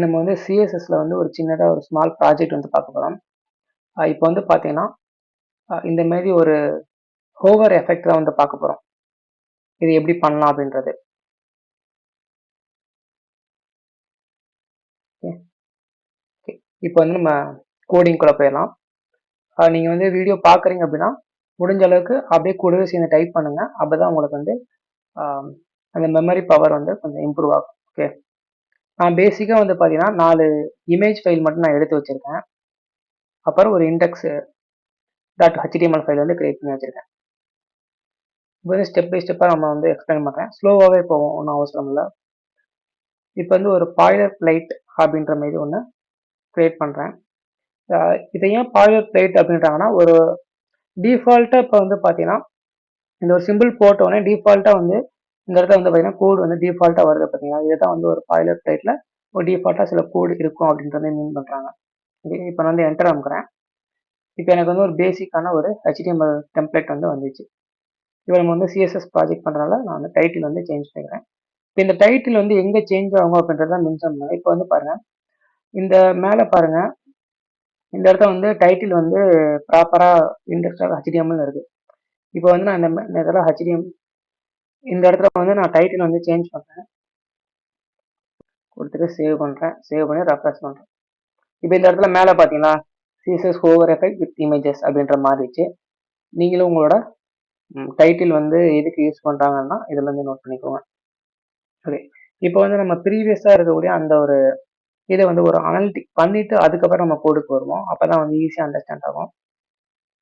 நம்ம வந்து சிஎஸ்எஸ்ல வந்து ஒரு சின்னதாக ஒரு ஸ்மால் ப்ராஜெக்ட் வந்து பார்க்க போகிறோம். இப்போ வந்து பார்த்தீங்கன்னா இந்த மாதிரி ஒரு ஹோவர் எஃபெக்ட் தான் வந்து பார்க்க போகிறோம். இது எப்படி பண்ணலாம் அப்படின்றது. ஓகே, இப்போ வந்து நம்ம கோடிங்குள்ளே போயிடலாம். நீங்கள் வந்து வீடியோ பார்க்குறீங்க அப்படின்னா முடிஞ்ச அளவுக்கு அப்படியே கூடவே சேர்ந்து டைப் பண்ணுங்கள். அப்போ தான் உங்களுக்கு வந்து அந்த மெமரி பவர் வந்து கொஞ்சம் இம்ப்ரூவ் ஆகும். ஓகே, நான் பேசிக்காக வந்து பார்த்தீங்கன்னா 4 இமேஜ் ஃபைல் மட்டும் நான் எடுத்து வச்சுருக்கேன். அப்புறம் ஒரு இண்டெக்ஸ் .html ஃபைல் வந்து கிரியேட் பண்ணி வச்சுருக்கேன். இப்போ வந்து ஸ்டெப் பை ஸ்டெப்பாக நம்ம வந்து எக்ஸ்பிளைன் பண்ணுறேன். ஸ்லோவாகவே போவோம், ஒன்றும் அவசரம் இல்லை. இப்போ வந்து ஒரு பாய்லர் பிளேட் அப்படின்ற மாதிரி ஒன்று கிரியேட் பண்ணுறேன். இதை ஏன் பாய்லர் பிளேட் அப்படின்றாங்கன்னா, ஒரு டிஃபால்ட்டாக இப்போ வந்து பார்த்தீங்கன்னா இந்த ஒரு சிம்பிள் போட்டோடனே டிஃபால்ட்டாக வந்து இந்த இடத்துல வந்து பார்த்தீங்கன்னா கோடு வந்து டிஃபால்ட்டாக வருது பார்த்தீங்களா. இதுதான் வந்து ஒரு பாய்லர் பிளேட்டில் ஒரு டிஃபால்ட்டாக சில கோடு இருக்கும் அப்படின்றத மீன் பண்ணுறாங்க. இப்போ நான் வந்து என்டர் அமுக்கிறேன். இப்போ எனக்கு வந்து ஒரு பேசிக்கான ஒரு HTML டெம்ப்ளேட் வந்து வந்துச்சு. இப்போ நம்ம வந்து சிஎஸ்எஸ் ப்ராஜெக்ட் பண்ணுறதுனால நான் வந்து டைட்டில் வந்து சேஞ்ச் பண்ணிக்கிறேன். இப்போ இந்த டைட்டில் வந்து எங்கே சேஞ்ச் ஆகும் அப்படின்றத மென்ஷன் பண்ணுங்க. இப்போ வந்து பாருங்கள், இந்த மேலே பாருங்கள், இந்த இடத்துல வந்து டைட்டில் வந்து ப்ராப்பராக இண்டெக்ஸ் HTML இருக்குது. இப்போ வந்து நான் இந்த இடத்துல HTML இந்த இடத்துல வந்து நான் டைட்டில் வந்து சேஞ்ச் பண்ணுறேன், கொடுத்துட்டு சேவ் பண்ணுறேன், சேவ் பண்ணி ரெஃப்ரெஷ் பண்ணுறேன். இப்போ இந்த இடத்துல மேலே பார்த்தீங்களா CSS hover effect with images அப்படின்ற மாதிரிச்சு. நீங்களும் உங்களோட டைட்டில் வந்து எதுக்கு யூஸ் பண்ணுறாங்கன்னா இதில் வந்து நோட் பண்ணிக்கோங்க. ஓகே, இப்போ வந்து நம்ம ப்ரீவியஸாக இருக்கக்கூடிய அந்த ஒரு இதை வந்து ஒரு அனலிட்டிக் பண்ணிவிட்டு அதுக்கப்புறம் நம்ம கோடுக்கு வருவோம். அப்போ தான் வந்து ஈஸியாக அண்டர்ஸ்டாண்ட் ஆகும்.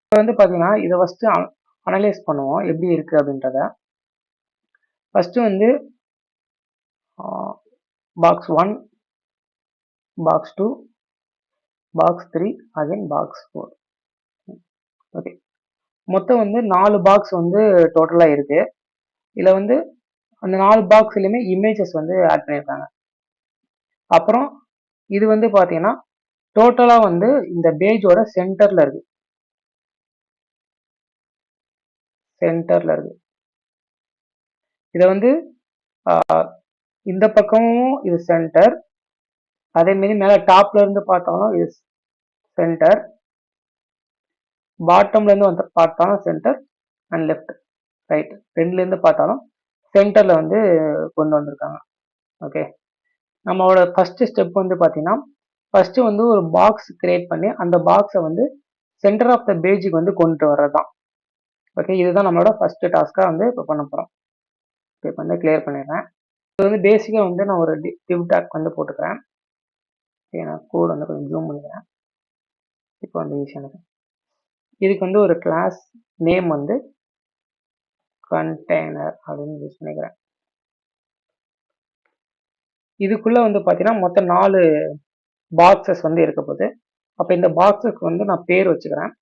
இப்போ வந்து பார்த்தீங்கன்னா இதை ஃபஸ்ட்டு அனலைஸ் பண்ணுவோம் எப்படி இருக்குது அப்படின்றத. ஃபஸ்ட்டு வந்து box 1, box 2, box 3, again box 4. Okay, மொத்தம் வந்து 4 பாக்ஸ் வந்து டோட்டலாக இருக்குது. இதில் வந்து அந்த 4 பாக்ஸ்லையுமே இமேஜஸ் வந்து ஆட் பண்ணியிருக்காங்க. அப்புறம் இது வந்து பார்த்தீங்கன்னா டோட்டலாக வந்து இந்த பேஜோட சென்டரில் இருக்குது. இதை வந்து இந்த பக்கமும் இது சென்டர், அதேமாரி மேலே டாப்ல இருந்து பார்த்தாலும் இது சென்டர், பாட்டம்ல இருந்து வந்து பார்த்தாலும் சென்டர், அண்ட் லெஃப்ட் ரைட் ரெண்டுலேருந்து பார்த்தாலும் சென்டரில் வந்து கொண்டு வந்திருக்காங்க. ஓகே, நம்மளோட ஃபர்ஸ்ட் ஸ்டெப் வந்து பார்த்தீங்கன்னா ஃபர்ஸ்ட் வந்து ஒரு பாக்ஸ் கிரியேட் பண்ணி அந்த பாக்ஸை வந்து சென்டர் ஆஃப் த பேஜுக்கு வந்து கொண்டு வர்றது தான். ஓகே, இதுதான் நம்மளோட ஃபர்ஸ்ட் டாஸ்க்காக வந்து இப்போ பண்ண போகிறோம். இப்போ வந்து கிளியர் பண்ணிடுறேன். இது வந்து பேசிக்காக வந்து நான் ஒரு டிவ் டாக் வந்து போட்டுக்கிறேன். ஓகே, நான் கோட் வந்து கொஞ்சம் ஜூம் பண்ணிக்கிறேன். இப்போ வந்து ஈஸியாக இருக்குது. இதுக்கு வந்து ஒரு கிளாஸ் நேம் வந்து கண்டெய்னர் அப்படின்னு யூஸ் பண்ணிக்கிறேன். இதுக்குள்ளே வந்து பார்த்தீங்கன்னா மொத்தம் 4 பாக்ஸஸ் வந்து இருக்க போகுது. அப்போ இந்த பாக்ஸுக்கு வந்து நான் பேர் வச்சுக்கிறேன்.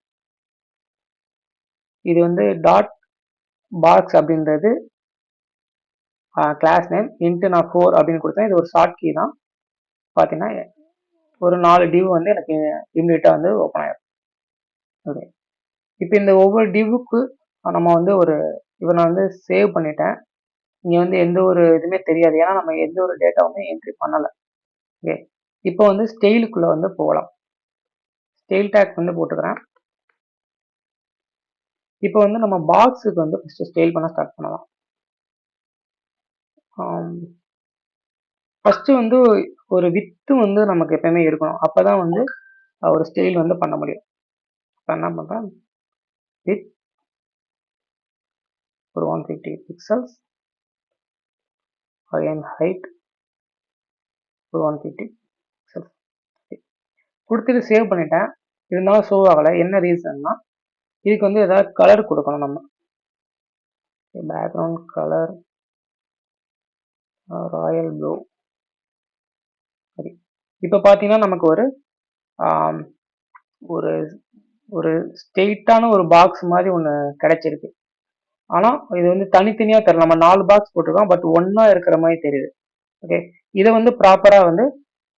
இது வந்து டாட் பாக்ஸ் அப்படின்றது கிளாஸ் நேம், இன்ட்டு நான் 4 அப்படின்னு கொடுத்தேன். இது ஒரு ஷார்ட் கீ தான். பார்த்தீங்கன்னா ஒரு 4 டிவ் வந்து எனக்கு இம்மிடியட்டாக வந்து ஓப்பன் ஆகிடும். ஓகே, இப்போ இந்த ஒவ்வொரு டிவ்வுக்கு நம்ம வந்து இப்போ நான் வந்து சேவ் பண்ணிட்டேன். இங்கே வந்து எந்த ஒரு இதுவுமே தெரியாது, ஏன்னா நம்ம எந்த ஒரு டேட்டாவுமே என்ட்ரி பண்ணலை. ஓகே, இப்போ வந்து ஸ்டைலுக்குள்ளே வந்து போகலாம். ஸ்டைல் டேக் வந்து போட்டுக்கிறேன். இப்போ வந்து நம்ம பாக்ஸுக்கு வந்து ஃபஸ்ட்டு ஸ்டைல் பண்ண ஸ்டார்ட் பண்ணலாம். ஃபஸ்ட்டு வந்து ஒரு வித்து வந்து நமக்கு எப்பயுமே இருக்கணும். அப்போ தான் வந்து ஒரு ஸ்டைல் வந்து பண்ண முடியும். இப்போ என்ன பண்ணுறேன், வித் ஒரு 150 பிக்சல்ஸ், அகைன் ஹைட் ஒரு 150 பிக்சல்ஸ் கொடுத்துட்டு சேவ் பண்ணிட்டேன். இருந்தாலும் ஷோ ஆகலை. என்ன ரீசன்னா இதுக்கு வந்து ஏதாவது கலர் கொடுக்கணும். நம்ம பேக்ரவுண்ட் கலர் ராயல் ப்ளூ. சரி, இப்போ பார்த்தீங்கன்னா நமக்கு ஒரு ஒரு ஒரு ஸ்ட்ரெயிட்டான ஒரு பாக்ஸ் மாதிரி ஒன்று கிடைச்சிருக்கு. ஆனால் இது வந்து தனித்தனியாக தெரியல. நம்ம 4 பாக்ஸ் போட்டிருக்கோம், பட் ஒன்றா இருக்கிற மாதிரி தெரியுது. ஓகே, இதை வந்து ப்ராப்பராக வந்து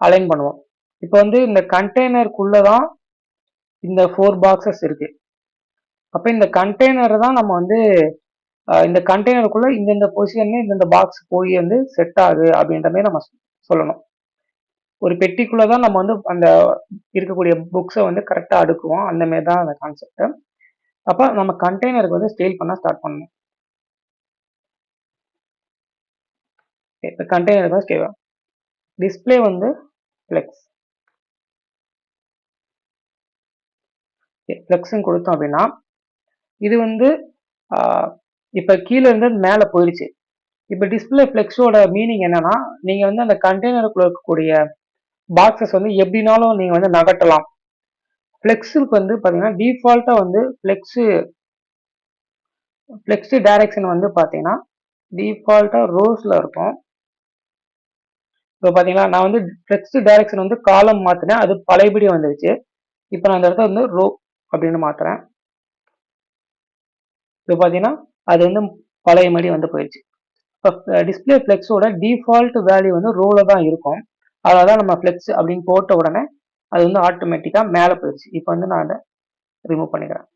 அலைன் பண்ணுவோம். இப்போ வந்து இந்த கண்டெய்னருக்குள்ளே தான் இந்த 4 பாக்ஸஸ் இருக்கு. அப்போ இந்த கண்டெய்னர் தான் நம்ம வந்து இந்த கண்டெய்னருக்குள்ளே இந்தந்த பொசிஷன்ல இந்தந்த பாக்ஸ் போய் வந்து செட் ஆகுது அப்படின்ற மாதிரி நம்ம சொல்லணும். ஒரு பெட்டிக்குள்ள தான் நம்ம வந்து அந்த இருக்கக்கூடிய புக்ஸை வந்து கரெக்டாக அடுக்குவோம். அந்த மாதிரி தான் அந்த கான்செப்ட். அப்போ நம்ம கண்டெய்னருக்கு வந்து ஸ்கேல் பண்ண ஸ்டார்ட் பண்ணணும். இப்போ கண்டெய்னருக்கு வந்து ஸ்கேல் டிஸ்பிளே வந்து ஃப்ளெக்ஸ் ஃப்ளெக்ஸ்ன்னு கொடுத்தோம் அப்படின்னா இது வந்து இப்போ கீழே இருந்து மேலே போயிடுச்சு. இப்போ டிஸ்பிளே ஃப்ளெக்ஸோட மீனிங் என்னன்னா நீங்கள் வந்து அந்த கண்டெய்னருக்குள்ள இருக்கக்கூடிய பாக்ஸஸ் வந்து எப்படினாலும் நீங்கள் வந்து நகட்டலாம். ஃப்ளெக்ஸுக்கு வந்து பார்த்தீங்கன்னா டிஃபால்ட்டாக வந்து ஃப்ளெக்ஸ் டைரக்ஷன் வந்து பார்த்தீங்கன்னா டிஃபால்ட்டாக ரோஸில் இருக்கும். இப்போ பார்த்தீங்கன்னா நான் வந்து ஃப்ளெக்ஸ் டைரக்ஷன் வந்து காலம் மாற்றினேன், அது பழையபடி வந்துருச்சு. இப்போ நான் அந்த இடத்த வந்து ரோ அப்படின்னு மாற்றுறேன். இப்போ பார்த்தீங்கன்னா அது வந்து பழைய மாதிரி வந்து போயிடுச்சு. இப்போ டிஸ்பிளே ஃப்ளெக்ஸோட டிஃபால்ட் வேல்யூ வந்து ரோவில் தான் இருக்கும். அதனால தான் நம்ம ஃப்ளெக்ஸ் அப்படின்னு போட்ட உடனே அது வந்து ஆட்டோமேட்டிக்காக மேலே போயிடுச்சு. இப்போ வந்து நான் அதை ரிமூவ் பண்ணிக்கிறேன்.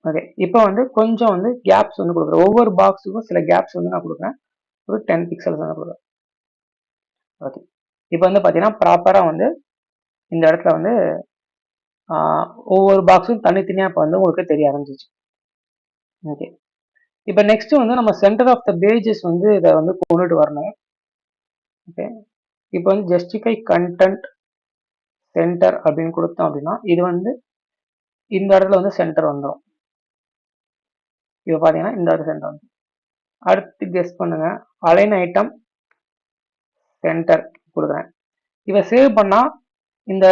ஓகே, இப்போ வந்து கொஞ்சம் வந்து கேப்ஸ் வந்து கொடுக்குறேன். ஒவ்வொரு பாக்ஸுக்கும் சில கேப்ஸ் வந்து நான் கொடுக்குறேன். ஒரு 10 பிக்சல்ஸ் வந்து கொடுக்குறேன். ஓகே, இப்போ வந்து பார்த்தீங்கன்னா ப்ராப்பராக வந்து இந்த இடத்துல வந்து ஒவ்வொரு பாக்ஸும் தனித்தனியாக இப்போ வந்து உங்களுக்கு தெரிய ஆரம்பிச்சிச்சு. ஓகே, இப்போ நெக்ஸ்ட் வந்து நம்ம சென்டர் ஆஃப் த பேஜஸ் வந்து இதை வந்து கொண்டுட்டு வரணும். ஓகே, இப்போ வந்து ஜஸ்டிஃபை கண்டென்ட் சென்டர் அப்படின்னு கொடுத்தோம் அப்படின்னா இது வந்து இந்த இடத்துல வந்து சென்டர் வந்துடும். இப்போ பார்த்தீங்கன்னா இந்த இடத்துல சென்டர் வந்து அடுத்து கெஸ் பண்ணுங்க, அலைன் ஐட்டம் சென்டர் கொடுக்குறேன். இதை சேவ் பண்ணால் இந்த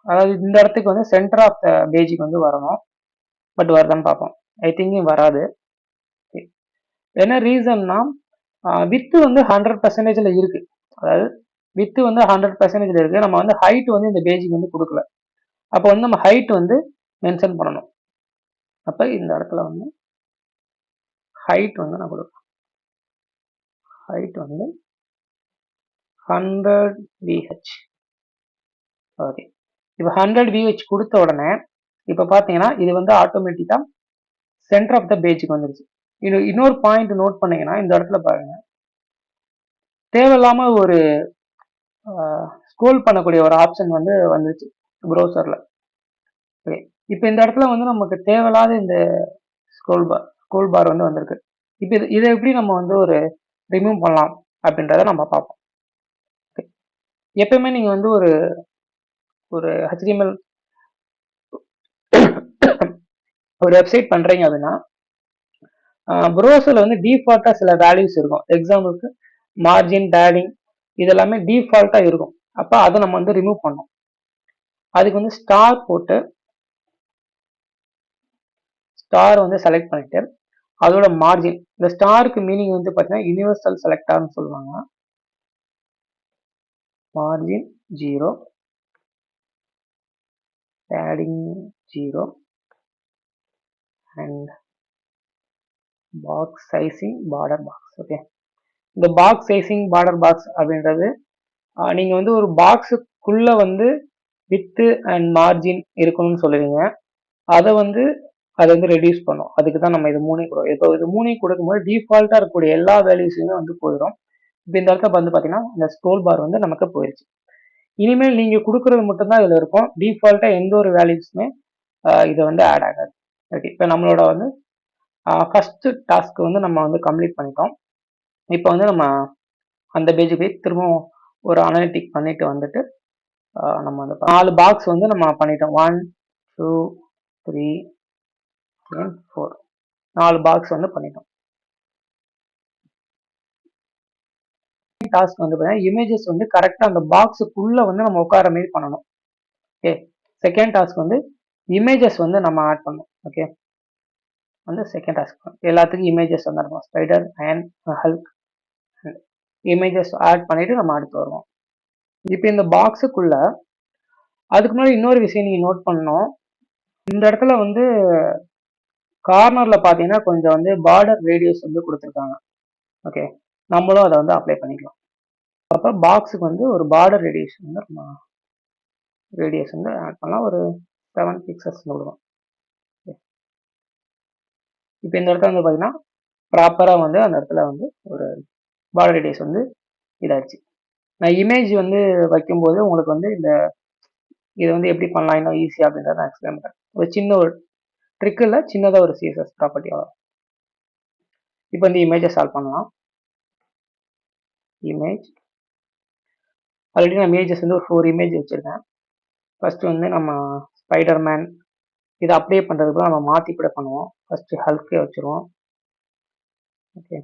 அதாவது இந்த இடத்துக்கு வந்து சென்டர் ஆஃப் த பேஜுக்கு வந்து வரணும். பட் வருதான்னு பார்ப்போம். ஐ திங்க் வராது. என்ன ரீசன்னா வித்து வந்து 100% இருக்கு. அதாவது வித்து வந்து 100% இருக்கு. நம்ம வந்து ஹைட் வந்து இந்த பேஜுக்கு வந்து கொடுக்கல. அப்போ வந்து நம்ம ஹைட் வந்து மென்ஷன் பண்ணணும். அப்போ இந்த இடத்துல வந்து ஹைட் வந்து நான் கொடுப்பேன். ஹைட் வந்து 100 VH. ஓகே, இப்போ 100 VH கொடுத்த உடனே இப்போ பார்த்தீங்கன்னா இது வந்து ஆட்டோமேட்டிக்காக சென்டர் ஆஃப் த பேஜுக்கு வந்துருச்சு. இன்னொரு பாயிண்ட் நோட் பண்ணீங்கன்னா இந்த இடத்துல பாருங்க, தேவையில்லாம ஒரு ஸ்க்ரோல் பண்ணக்கூடிய ஒரு ஆப்ஷன் வந்து வந்துருச்சு ப்ரௌசர்ல. ஓகே, இப்போ இந்த இடத்துல வந்து நமக்கு தேவையில்லாத இந்த ஸ்க்ரோல் பார் வந்து வந்திருக்கு. இப்போ இதை எப்படி நம்ம வந்து ஒரு ரிமூவ் பண்ணலாம் அப்படின்றத நம்ம பார்ப்போம். எப்பவுமே நீங்க வந்து ஒரு HTML ஒரு வெப்சைட் பண்றீங்க அப்படின்னா ப்ரௌசர்ல வந்து டிஃபால்ட்டா சில வேல்யூஸ் இருக்கும். எக்ஸாம்பிளுக்கு மார்ஜின், பேடிங் இதெல்லாமே டிஃபால்ட்டா இருக்கும். அப்போ அதை நம்ம வந்து ரிமூவ் பண்ணோம். அதுக்கு வந்து ஸ்டார் போட்டு ஸ்டார் வந்து செலக்ட் பண்ணிட்டு அதோட மார்ஜின், இந்த ஸ்டாருக்கு மீனிங் வந்து பார்த்தீங்கன்னா யூனிவர்சல் செலக்டார்னு சொல்லுவாங்க. Margin 0, padding 0 and box sizing border box. Okay, இந்த பாக்ஸ் சைசிங் பார்டர் பாக்ஸ் அப்படின்றது நீங்க வந்து ஒரு பாக்ஸுக்குள்ள வந்து வித்து அண்ட் மார்ஜின் இருக்கணும்னு சொல்லுவீங்க. அதை வந்து ரெடியூஸ் பண்ணும். அதுக்கு தான் நம்ம இது மூணையும் கொடுக்கும். இப்போ இது மூணையும் கொடுக்கும்போது டிஃபால்ட்டா இருக்கக்கூடிய எல்லா வேல்யூஸுமே வந்து போயிடும். இப்போ இந்த இடத்துல வந்து பார்த்தீங்கன்னா இந்த ஸ்க்ரோல் பார் வந்து நமக்கு போயிடுச்சு. இனிமேல் நீங்க கொடுக்கறது மட்டும்தான் இதுல இருக்கும். டிஃபால்ட்டா எந்த ஒரு வேல்யூஸுமே இதை வந்து ஆட் ஆகாது. ஓகே, இப்போ நம்மளோட வந்து ஃபர்ஸ்ட் டாஸ்க் வந்து நம்ம வந்து கம்ப்ளீட் பண்ணிட்டோம். இப்போ வந்து நம்ம அந்த பேஜுக்கு போய் திரும்பவும் ஒரு அனலிட்டிக் பண்ணிட்டு வந்துட்டு நம்ம வந்து 4 பாக்ஸ் வந்து நம்ம பண்ணிட்டோம். 1 2 3 4 4 பாக்ஸ் வந்து பண்ணிட்டோம். டாஸ்க் வந்து பார்த்தீங்கன்னா இமேஜஸ் வந்து கரெக்டாக அந்த பாக்ஸுக்குள்ள வந்து நம்ம உட்கார மாதிரி பண்ணணும். ஓகே, செகண்ட் டாஸ்க் வந்து இமேஜஸ் வந்து நம்ம ஆட் பண்ணணும். ஓகே, வந்து செகண்ட் டாஸ்க் எல்லாத்துக்கும் இமேஜஸ் வந்து இருக்கும். Spider and Hulk images add பண்ணிட்டு நம்ம அடுத்து வருவோம். இப்போ இந்த பாக்ஸுக்குள்ள அதுக்கு முன்னாடி இன்னொரு விஷயம் நீங்க நோட் பண்ணணும். இந்த இடத்துல வந்து கார்னர்ல பார்த்தீங்கன்னா கொஞ்சம் வந்து பார்டர் ரேடியஸ் வந்து கொடுத்துருக்காங்க. ஓகே, நம்மளும் அதை வந்து அப்ளை பண்ணிக்கலாம். அப்போ பாக்ஸுக்கு வந்து ஒரு பார்டர் ரேடியஸ் வந்து ஆட் பண்ணலாம். ஒரு 7 பிக்சல்ஸ் கொடுக்கும். இப்போ இந்த இடத்துல வந்து பார்த்தீங்கன்னா ப்ராப்பராக வந்து அந்த இடத்துல வந்து ஒரு பார்டர் ரேடியஸ் வந்து இதாகிடுச்சு. நான் இமேஜ் வந்து வைக்கும்போது உங்களுக்கு வந்து இதை வந்து எப்படி பண்ணலாம் இன்னும் ஈஸியாக அப்படின்றத நான் எக்ஸ்பிளைன் பண்ணுறேன். ஒரு சின்ன ஒரு ட்ரிக் இல்லை, சின்னதாக ஒரு சிஎஸ்எஸ் ப்ராப்பர்ட்டி வரும். இப்போ வந்து இமேஜை சால்வ் பண்ணலாம். இமேஜ் ஆல்ரெடி நான் இமேஜஸ் வந்து ஒரு 4 இமேஜ் வச்சுருக்கேன். ஃபர்ஸ்ட் வந்து நம்ம ஸ்பைடர்மேன் இதை அப்ளை பண்ணுறதுக்குள்ள நம்ம மாற்றி கூட பண்ணுவோம். ஃபர்ஸ்ட் ஹல்கே வச்சுருவோம். ஓகே,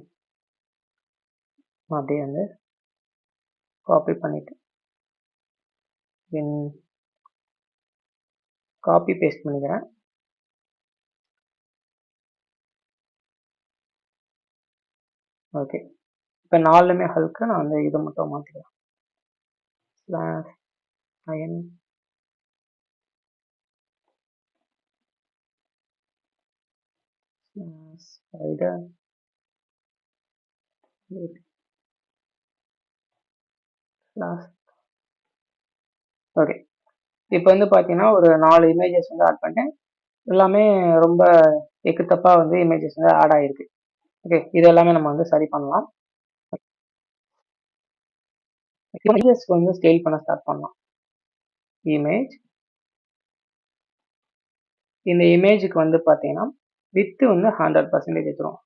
அப்படியே வந்து காப்பி பண்ணிட்டு தென் காப்பி பேஸ்ட் பண்ணிக்கிறேன். ஓகே, இப்போ 4லுமே ஹல்க்கு நான் வந்து இதை மட்டும் மாற்றிக்கிறேன். Slash iron spider slash. Okay, இப்போ வந்து பார்த்தீங்கன்னா ஒரு 4 இமேஜஸ் வந்து ஆட் பண்ணிட்டேன். எல்லாமே ரொம்ப எக்கு தப்பா வந்து இமேஜஸ் வந்து ஆட் ஆகிருக்கு. ஓகே, இது எல்லாமே நம்ம வந்து சரி பண்ணலாம். இமேஜஸ் வந்து ஸ்கேல் பண்ண ஸ்டார்ட் பண்ணலாம். இமேஜ், இந்த இமேஜுக்கு வந்து பார்த்தீங்கன்னா வித்து வந்து 100% வச்சிரும்.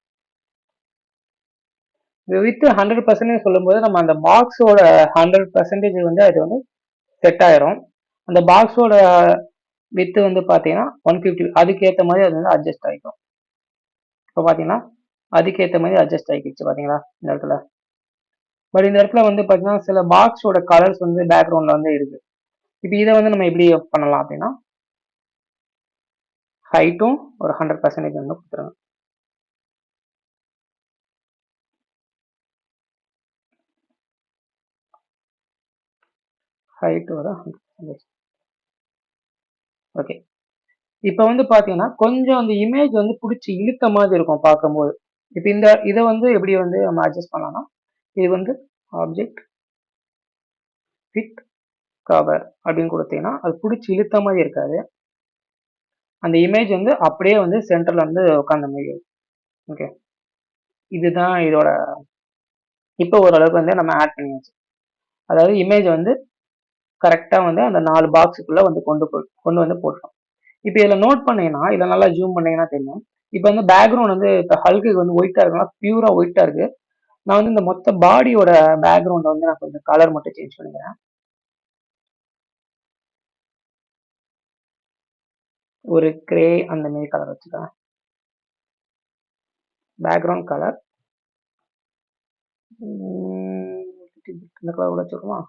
இந்த வித்து 100% சொல்லும்போது நம்ம அந்த பாக்ஸோட 100% வந்து அது வந்து செட் ஆயிரும். அந்த பாக்ஸோட வித்து வந்து பார்த்தீங்கன்னா 150, அதுக்கேற்ற மாதிரி அது வந்து அட்ஜஸ்ட் ஆகிக்கும். இப்போ பார்த்தீங்கன்னா அதுக்கேற்ற மாதிரி அட்ஜஸ்ட் ஆகிக்கிச்சு பார்த்தீங்களா இந்த இடத்துல. பட் இந்த இடத்துல வந்து பார்த்தீங்கன்னா சில பாக்ஸோட கலர்ஸ் வந்து பேக்ரவுண்டில் வந்து இருக்கு. இப்போ இதை வந்து நம்ம எப்படி பண்ணலாம் அப்படின்னா ஹைட்டும் ஒரு 100% வந்து கொடுத்துருங்க. ஹைட் ஒரு 100%. ஓகே, இப்போ வந்து பார்த்தீங்கன்னா கொஞ்சம் அந்த இமேஜ் வந்து பிடிச்சி இழுத்த மாதிரி இருக்கும் பார்க்கும்போது. இப்போ இதை வந்து எப்படி வந்து நம்ம அட்ஜஸ்ட் பண்ணலாம்னா இது வந்து ஆப்ஜெக்ட் ஃபிட் கவர் அப்படின்னு கொடுத்தீங்கன்னா அது பிடிச்சி இழுத்த மாதிரி இருக்காது. அந்த இமேஜ் வந்து அப்படியே வந்து சென்டர்ல வந்து உட்காந்த மாதிரி இருக்கும். ஓகே, இதுதான் இதோட. இப்போ ஓரளவுக்கு வந்து நம்ம ஆட் பண்ணியாச்சு. அதாவது இமேஜ் வந்து கரெக்டாக வந்து அந்த 4 பாக்ஸுக்குள்ள வந்து கொண்டு வந்து போட்டோம். இப்போ இதில் நோட் பண்ணீங்கன்னா இதை நல்லா ஜூம் பண்ணீங்கன்னா தெரியும். இப்போ வந்து பேக்ரவுண்ட் வந்து இப்போ ஹல்க்கு வந்து ஒயிட்டாக இருக்குன்னா பியூரா ஒயிட்டாக இருக்கு. நான் வந்து இந்த மொத்த பாடியோட பேக்ரவுண்ட் வந்து நான் கொஞ்சம் கலர் மட்டும் சேஞ்ச் பண்ணிக்கிறேன். ஒரு கிரே அந்த மாதிரி கலர் வச்சுக்கிறேன். பேக்ரவுண்ட் கலர் இந்த கலர் வச்சுக்கோமா.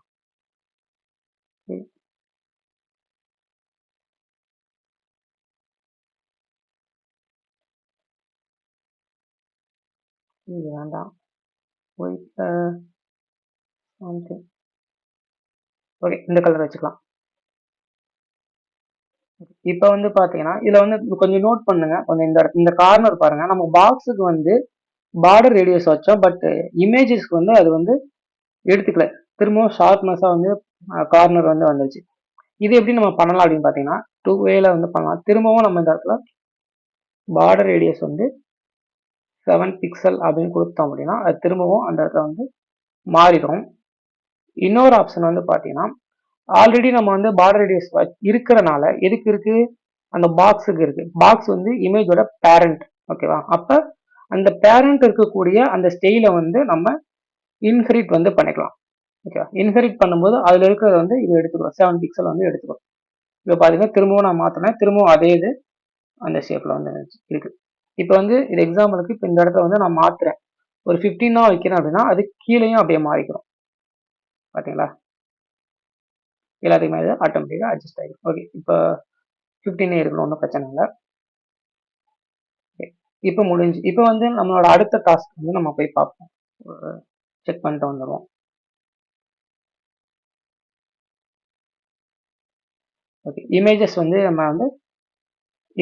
இது வேண்டாம், ஒயிட் சம்திங். ஓகே, இந்த கலர் வச்சுக்கலாம். இப்போ வந்து பார்த்தீங்கன்னா இதில் வந்து கொஞ்சம் நோட் பண்ணுங்க. கொஞ்சம் இந்த கார்னர் பாருங்க. நம்ம பாக்ஸுக்கு வந்து பார்டர் ரேடியஸ் வச்சோம், பட் இமேஜஸ்க்கு வந்து அது வந்து எடுத்துக்கல. திரும்பவும் ஷார்ப்னஸாக வந்து கார்னர் வந்து வந்துருச்சு. இது எப்படி நம்ம பண்ணலாம் அப்படின்னு பார்த்தீங்கன்னா 2 வேல வந்து பண்ணலாம். திரும்பவும் நம்ம இந்த இடத்துல பார்டர் ரேடியஸ் வந்து 7 பிக்சல் அப்படின்னு கொடுத்தோம் அப்படின்னா அது திரும்பவும் அந்த இடத்துல வந்து மாறிடும். இன்னொரு ஆப்ஷன் வந்து பார்த்தீங்கன்னா ஆல்ரெடி நம்ம வந்து பார்டர் ரேடியஸ் இருக்கிறனால எதுக்கு இருக்கு, அந்த பாக்ஸுக்கு இருக்கு. பாக்ஸ் வந்து இமேஜோட பேரண்ட். ஓகேவா, அப்ப அந்த பேரண்ட் இருக்கக்கூடிய அந்த ஸ்டைலை வந்து நம்ம இன்ஹெரிட் வந்து பண்ணிக்கலாம். ஓகேவா, இன்ஹெரிட் பண்ணும்போது அதுல இருக்கிறத வந்து இது எடுத்துக்கிறோம், 7 பிக்சல் வந்து எடுத்துக்கிறோம். இப்போ பாத்தீங்கன்னா திரும்பவும் நான் மாத்தினேன், திரும்பவும் அதே இது அந்த ஷேப்ல வந்து இருக்கு. இப்போ வந்து இது எக்ஸாம்பிளுக்கு இப்போ இந்த இடத்துல வந்து நான் மாத்துறேன், ஒரு 15 வைக்கிறேன் அப்படின்னா அது கீழேயும் அப்படியே மாறிக்கிறோம். பாத்தீங்களா, எல்லாத்தையுமே ஆட்டோமேட்டிக்கா அட்ஜஸ்ட் ஆகிடும். ஓகே, இப்போ 15 இருக்கணும், ஒன்றும் பிரச்சனை இல்லை. இப்போ முடிஞ்சு. இப்போ வந்து நம்மளோட அடுத்த டாஸ்க் வந்து நம்ம போய் பார்ப்போம், செக் பண்ணிட்டு வந்துடுவோம். ஓகே, இமேஜஸ் வந்து நம்ம வந்து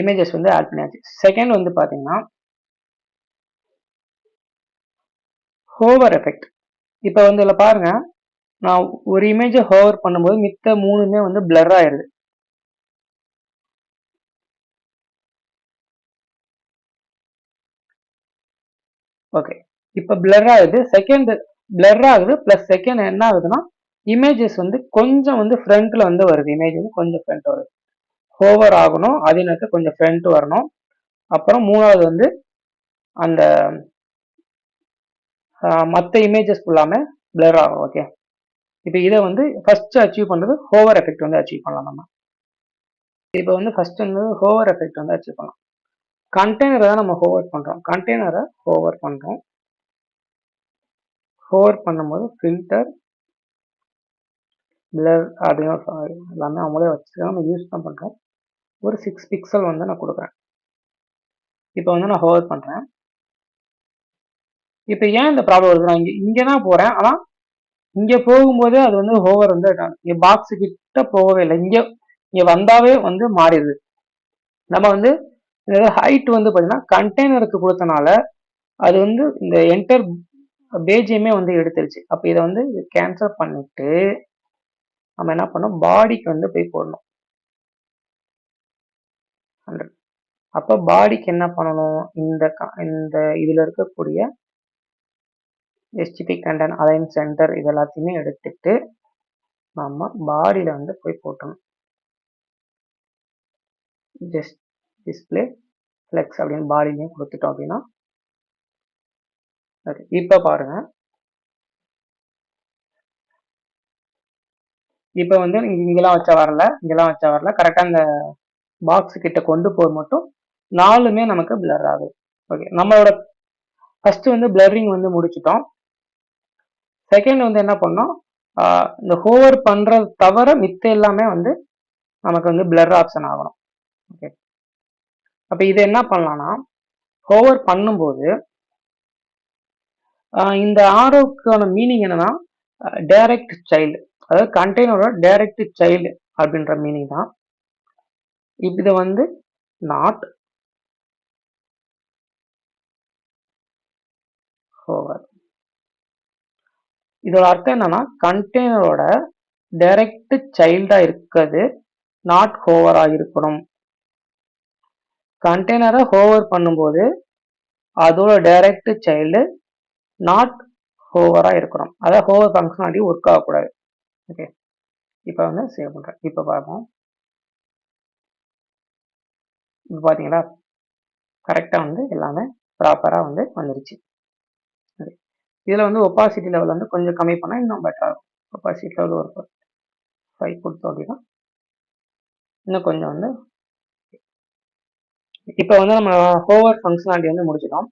இமேஜஸ் வந்து ஆட் பண்ணியாச்சு. செகண்ட் வந்து பார்த்தீங்கன்னா ஹோவர் எஃபெக்ட். இப்போ வந்து இதில் பாருங்க, நான் ஒரு இமேஜை ஹோவர் பண்ணும்போது மித்த 3மே வந்து பிளர் ஆயிருது. ஓகே, இப்போ பிளர் ஆகுது. செகண்ட் பிளர் ஆகுது, பிளஸ் செகண்ட் என்ன ஆகுதுன்னா இமேஜஸ் வந்து கொஞ்சம் வந்து ஃப்ரண்ட்ல வந்து வருது. இமேஜ் வந்து கொஞ்சம் ஃப்ரண்ட் வருது. ஹோவர் ஆகணும். அதே நேரத்தில் கொஞ்சம் ஃப்ரண்ட் வரணும். அப்புறம் மூணாவது வந்து அந்த மற்ற இமேஜஸ் ஃபுல்லாமே பிளர் ஆகும். ஓகே, இப்போ இதை வந்து ஃபர்ஸ்ட் அச்சீவ் பண்றது ஹோவர் எஃபெக்ட் வந்து அச்சீவ் பண்ணலாம் நம்ம. இப்போ வந்து ஃபர்ஸ்ட் வந்து ஹோவர் எஃபெக்ட் வந்து அச்சீவ் பண்ணலாம். கண்டெய்னரை தான் நம்ம ஹோவர் பண்றோம். கண்டெய்னரை ஹோவர் பண்றோம். ஹோவர் பண்ணும்போது ஃபில்டர் பிளர் அப்படின்னு எல்லாமே அவங்களே வச்சு நம்ம யூஸ் தான் பண்றோம். ஒரு 6 பிக்சல் வந்து நான் கொடுக்குறேன். இப்போ வந்து நான் ஹோவர் பண்றேன். இப்போ ஏன் இந்த ப்ராப்ளம் வருது? நான் இங்கே தான் போறேன், ஆனால் இங்கே போகும்போது அது வந்து ஹோவர் வந்து இங்கே பாக்ஸ் கிட்ட போகவே இல்லை. இங்கே வந்தாவே வந்து மாறிடுது. நம்ம வந்து ஹைட் வந்து பார்த்தீங்கன்னா கண்டெய்னருக்கு கொடுத்தனால அது வந்து இந்த என்டர் பேஜையுமே வந்து எடுத்துருச்சு. அப்போ இதை வந்து கேன்சல் பண்ணிட்டு நம்ம என்ன பண்ணோம், பாடிக்கு வந்து போய் போடணும் 100. அப்போ பாடிக்கு என்ன பண்ணணும், இந்த இதில் இருக்கக்கூடிய HTTP கண்டென்ட் அலைன் சென்டர் இது எல்லாத்தையுமே எடுத்துட்டு நம்ம பாடியில் வந்து போய் போட்டணும். ஜஸ்ட் டிஸ்பிளே ஃப்ளெக்ஸ் அப்படின்னு பாடிலையும் கொடுத்துட்டோம் அப்படின்னா ஓகே. இப்போ பாருங்க, இப்போ வந்து இங்கெல்லாம் வச்சா வரல, கரெக்டாக அந்த பாக்ஸ் கிட்ட கொண்டு போக மட்டும் 4மே நமக்கு பிளர் ஆகுது. ஓகே, நம்மளோட ஃபர்ஸ்ட் வந்து பிளரிங் வந்து முடிச்சிட்டோம். செகண்ட் வந்து என்ன பண்ணோம், இந்த ஹோவர் பண்றது தவிர மித்த எல்லாமே வந்து நமக்கு வந்து பிளர் ஆப்ஷன் ஆகணும். ஓகே, அப்போ இதை என்ன பண்ணலாம்னா, ஹோவர் பண்ணும்போது இந்த ஆரோக்கான மீனிங் என்னன்னா டைரக்ட் சைல்டு, அதாவது கண்டெய்னரோட டைரக்ட் சைல்டு அப்படின்ற மீனிங் தான். இதை வந்து நாட் ஹோவர், இதோட அர்த்தம் என்னன்னா கண்டெய்னரோட டைரக்ட் சைல்டா இருக்கிறது நாட் ஹோவரா இருக்கணும். கண்டெய்னரை ஹோவர் பண்ணும்போது அதோட டைரக்ட் சைல்டு நாட் ஹோவரா இருக்கணும். அதாவது ஹோவர் ஃபங்க்ஷனாலிட்டி ஒர்க் ஆகக்கூடாது. ஓகே, இப்போ வந்து சேவ் பண்றேன். இப்போ பார்ப்போம். இப்போ பார்த்தீங்களா கரெக்டாக வந்து எல்லாமே ப்ராப்பராக வந்து வந்துருச்சு. இதில் வந்து ஒப்பாசிட்டி லெவல் வந்து கொஞ்சம் கம்மி பண்ணால் இன்னும் பெட்டராக இருக்கும். ஒப்பாசிட்டி லெவல் ஒரு 5 கொடுத்தோம் அப்படின்னா இன்னும் கொஞ்சம் வந்து. இப்போ வந்து நம்ம ஹோவர் ஃபங்க்ஷனாலிட்டி வந்து முடிச்சிட்டோம்.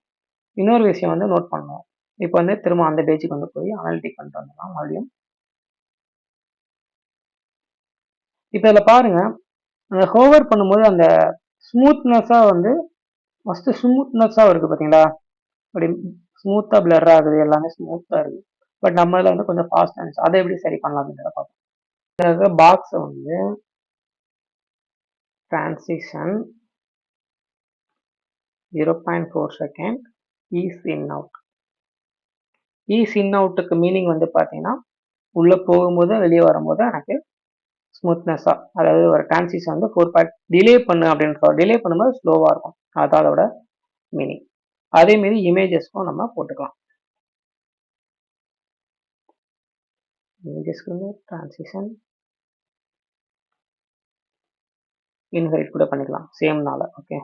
இன்னொரு விஷயம் வந்து நோட் பண்ணணும். இப்போ வந்து திரும்ப அந்த பேஜுக்கு வந்து போய் அனாலிட்டிக் பண்ணிட்டு வந்துடலாம் மறுபடியும். இப்போ இதில் பாருங்க, அந்த ஹோவர் பண்ணும்போது அந்த ஸ்மூத்னஸாக வந்து ஃபஸ்ட்டு ஸ்மூத்னஸாக இருக்குது பார்த்தீங்களா, அப்படி ஸ்மூத்தாக பிளர் ஆகுது, எல்லாமே ஸ்மூத்தாக இருக்குது. பட் நம்ம இதில் வந்து கொஞ்சம் ஃபாஸ்ட் ஆனிச்சு. அதை எப்படி சரி பண்ணலாம் அப்படின்றத பார்ப்போம். பாக்ஸை வந்து transition 0.4 second ease in out. Ease in அவுட்டுக்கு மீனிங் வந்து பார்த்தீங்கன்னா உள்ளே போகும்போது வெளியே வரும்போது எனக்கு ஸ்மூத்னஸாக, அதாவது ஒரு டிரான்சிஷன் வந்து 4 டிலே பண்ணு அப்படின்னு டிலே பண்ணும்போது ஸ்லோவாக இருக்கும், அதான் அதோட மீனிங். அதேமாரி இமேஜஸ்க்கும் நம்ம போட்டுக்கலாம். இமேஜஸ்க்கு வந்து டிரான்சிஷன் இன்ஹெரிட் கூட பண்ணிக்கலாம் சேம்னால. ஓகே,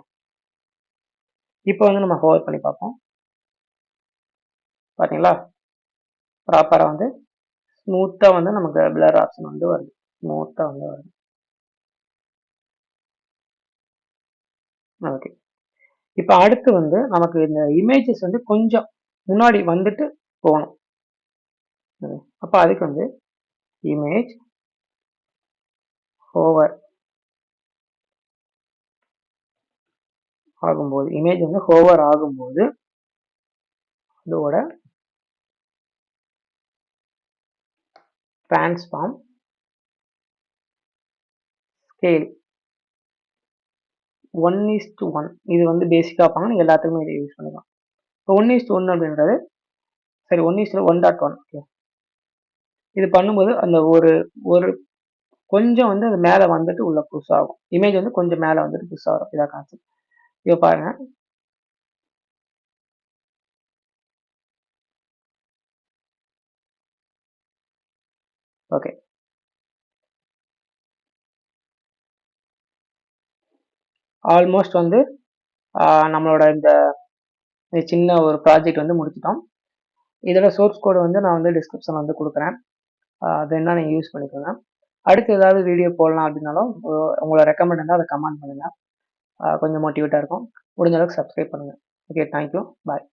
இப்போ வந்து நம்ம ஹோவர் பண்ணி பார்ப்போம். பார்த்தீங்களா ப்ராப்பராக வந்து ஸ்மூத்தாக வந்து நமக்கு பிளர் ஆப்ஷன் வந்து வருது, ஸ்மூத்தாக வந்து வருது. ஓகே, இப்போ அடுத்து வந்து நமக்கு இந்த இமேஜஸ் வந்து கொஞ்சம் முன்னாடி வந்துட்டு போகணும். அப்போ அதுக்கு வந்து இமேஜ் ஹோவர் ஆகும்போது, இமேஜ் வந்து ஹோவர் ஆகும்போது அதோட டிரான்ஸ்ஃபார்ம் ஸ்கேல் 1:1 இது வந்து பேசிக்காக பார்ப்பாங்க, நீங்கள் எல்லாத்துக்குமே இதை யூஸ் பண்ணிக்கலாம். இப்போ 1:1 அப்படின்றது சரி 1:1.1. ஓகே, இது பண்ணும்போது அந்த ஒரு ஒரு கொஞ்சம் வந்து அது மேலே வந்துட்டு உள்ள புஷ் ஆகும், இமேஜ் வந்து கொஞ்சம் மேலே வந்துட்டு புஷ் ஆகும். இதான் கான்செப்ட். இப்போ பாருங்க, ஓகே, ஆல்மோஸ்ட் வந்து நம்மளோட இந்த சின்ன ஒரு ப்ராஜெக்ட் வந்து முடிச்சிட்டோம். இதோட சோர்ஸ் கோடு வந்து நான் வந்து டிஸ்கிரிப்ஷனில் வந்து கொடுக்குறேன். அது என்ன நீங்கள் யூஸ் பண்ணிக்கோங்க. அடுத்து ஏதாவது வீடியோ போடலாம் அப்படின்னாலும் உங்களோட ரெக்கமெண்ட் இருந்தால் அதை கமெண்ட் பண்ணுங்கள். கொஞ்சம் மோட்டிவேட்டாக இருக்கும். முடிஞ்ச அளவுக்கு சப்ஸ்கிரைப் பண்ணுங்கள். ஓகே, தேங்க்யூ, பாய்.